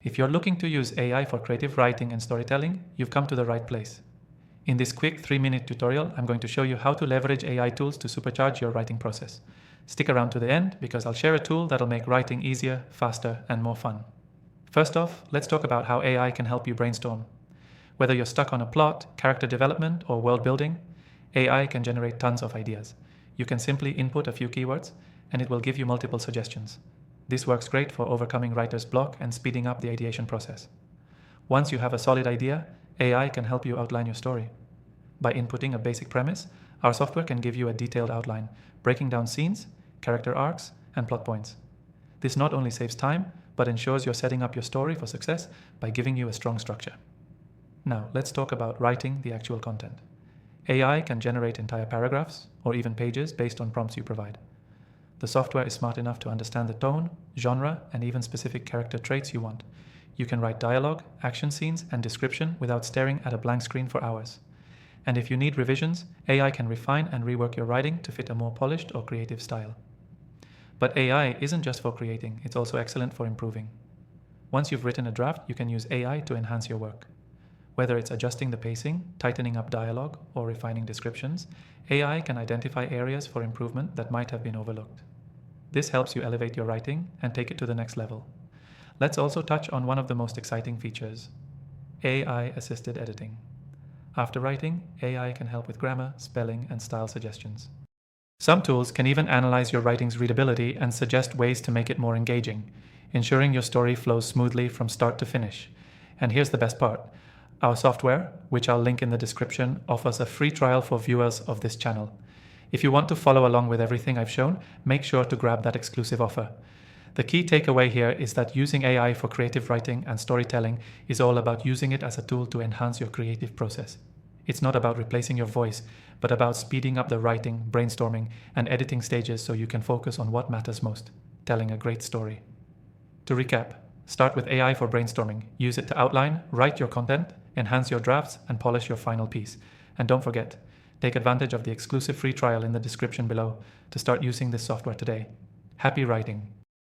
If you're looking to use AI for creative writing and storytelling, you've come to the right place. In this quick 3-minute tutorial, I'm going to show you how to leverage AI tools to supercharge your writing process. Stick around to the end because I'll share a tool that'll make writing easier, faster, and more fun. First off, let's talk about how AI can help you brainstorm. Whether you're stuck on a plot, character development, or world building, AI can generate tons of ideas. You can simply input a few keywords, and it will give you multiple suggestions. This works great for overcoming writer's block and speeding up the ideation process. Once you have a solid idea, AI can help you outline your story. By inputting a basic premise, our software can give you a detailed outline, breaking down scenes, character arcs, and plot points. This not only saves time, but ensures you're setting up your story for success by giving you a strong structure. Now, let's talk about writing the actual content. AI can generate entire paragraphs, or even pages based on prompts you provide. The software is smart enough to understand the tone, genre, and even specific character traits you want. You can write dialogue, action scenes, and description without staring at a blank screen for hours. And if you need revisions, AI can refine and rework your writing to fit a more polished or creative style. But AI isn't just for creating, it's also excellent for improving. Once you've written a draft, you can use AI to enhance your work. Whether it's adjusting the pacing, tightening up dialogue, or refining descriptions, AI can identify areas for improvement that might have been overlooked. This helps you elevate your writing and take it to the next level. Let's also touch on one of the most exciting features: AI-assisted editing. After writing, AI can help with grammar, spelling, and style suggestions. Some tools can even analyze your writing's readability and suggest ways to make it more engaging, ensuring your story flows smoothly from start to finish. And here's the best part. Our software, which I'll link in the description, offers a free trial for viewers of this channel. If you want to follow along with everything I've shown, make sure to grab that exclusive offer. The key takeaway here is that using AI for creative writing and storytelling is all about using it as a tool to enhance your creative process. It's not about replacing your voice, but about speeding up the writing, brainstorming, and editing stages so you can focus on what matters most: telling a great story. To recap, start with AI for brainstorming. Use it to outline, write your content, enhance your drafts, and polish your final piece. And don't forget, take advantage of the exclusive free trial in the description below to start using this software today. Happy writing!